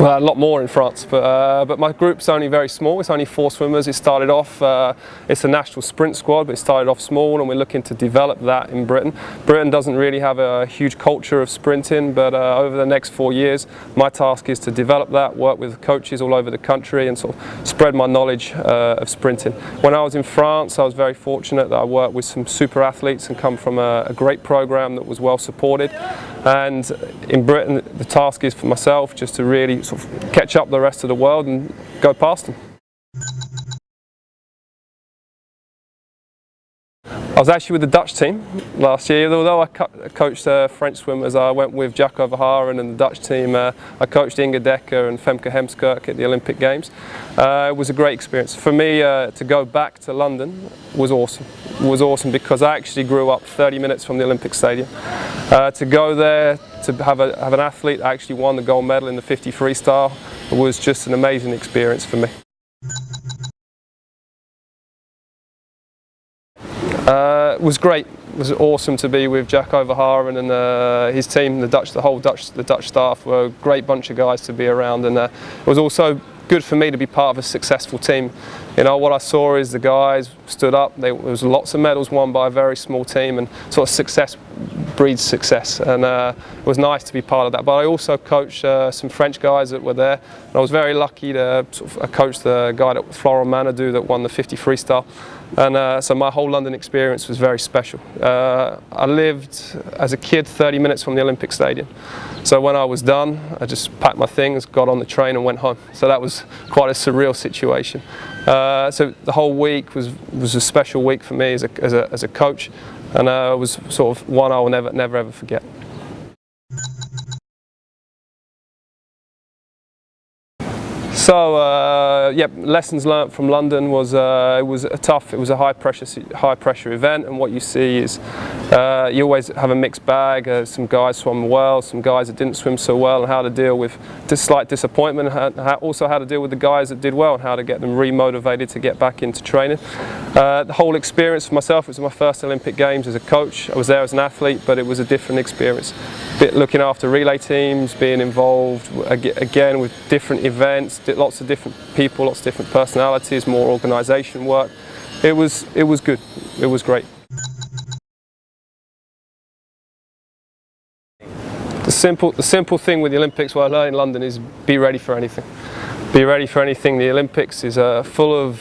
Well, a lot more in France, but my group's only very small. It's only 4 swimmers. It started off, it's a national sprint squad, but it started off small, and we're looking to develop that in Britain. Britain doesn't really have a huge culture of sprinting, but over the next 4 years, my task is to develop that, work with coaches all over the country, and sort of spread my knowledge of sprinting. When I was in France, I was very fortunate that I worked with some super athletes and come from a great program that was well supported. And in Britain, the task is for myself just to really sort of catch up the rest of the world and go past them. I was actually with the Dutch team last year. Although I coached French swimmers, I went with Jacco Verharen and the Dutch team. I coached Inge Dekker and Femke Heemskerk at the Olympic Games. It was a great experience. For me, to go back to London was awesome. It was awesome because I actually grew up 30 minutes from the Olympic Stadium. To go there, to have an athlete that actually won the gold medal in the 50 freestyle was just an amazing experience for me. It was great. It was awesome to be with Jacco Verharen and his team, the whole Dutch staff were a great bunch of guys to be around, and it was also good for me to be part of a successful team. You know, what I saw is the guys stood up. There was lots of medals won by a very small team, and sort of success breeds success, and it was nice to be part of that. But I also coached some French guys that were there, and I was very lucky to coach the guy, Florent Manodou, that won the 50 freestyle. And so my whole London experience was very special. I lived as a kid 30 minutes from the Olympic Stadium. So when I was done, I just packed my things, got on the train and went home. So that was quite a surreal situation. So the whole week was a special week for me as a coach, and it was sort of one I will never ever forget. So yeah, lessons learnt from London was it was a high pressure event, and what you see is you always have a mixed bag. Some guys swam well, some guys that didn't swim so well, and how to deal with slight disappointment, and also how to deal with the guys that did well and how to get them re-motivated to get back into training. The whole experience for myself, it was my first Olympic Games as a coach. I was there as an athlete, but it was a different experience. Looking after relay teams, being involved again with different events, lots of different people, lots of different personalities, more organisation work. It was good. It was great. The simple thing with the Olympics, what I learned in London, is be ready for anything. Be ready for anything. The Olympics is full of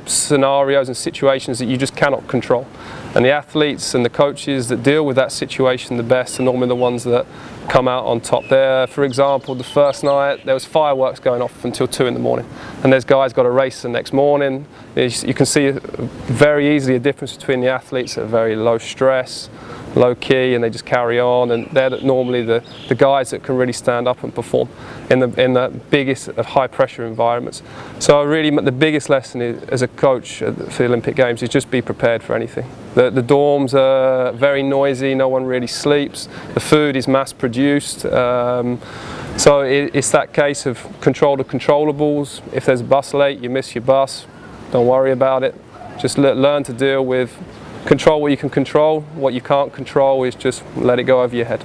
scenarios and situations that you just cannot control. And the athletes and the coaches that deal with that situation the best are normally the ones that come out on top. There, for example, the first night there was fireworks going off until 2 in the morning, and there's guys got a race the next morning. You can see very easily a difference between the athletes that are very low stress, low key, and they just carry on, and they're normally the guys that can really stand up and perform in the biggest of high pressure environments. So really the biggest lesson is, as a coach for the Olympic Games, is just be prepared for anything. The dorms are very noisy, no one really sleeps, the food is mass produced, so it's that case of control the controllables. If there's a bus late, you miss your bus, don't worry about it. Just learn to deal with, control what you can control. What you can't control is just let it go over your head.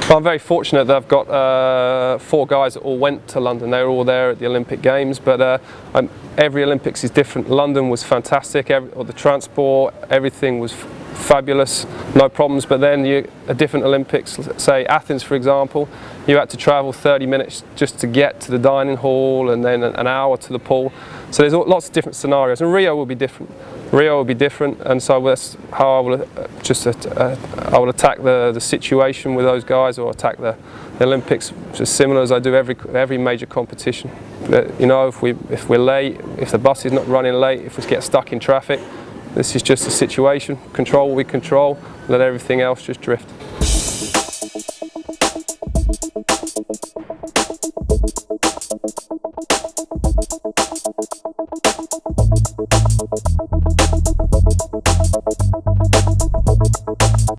Well, I'm very fortunate that I've got 4 guys that all went to London. They were all there at the Olympic Games, but every Olympics is different. London was fantastic, the transport, everything was fabulous, no problems. But then a different Olympics, say Athens for example, you had to travel 30 minutes just to get to the dining hall, and then an hour to the pool. So there's lots of different scenarios, and Rio will be different. Rio will be different, and so that's how I will I will attack the situation with those guys, or attack the Olympics just similar as I do every major competition. You know, if we're late, if the bus is not running late, if we get stuck in traffic, this is just a situation. Control what we control, let everything else just drift.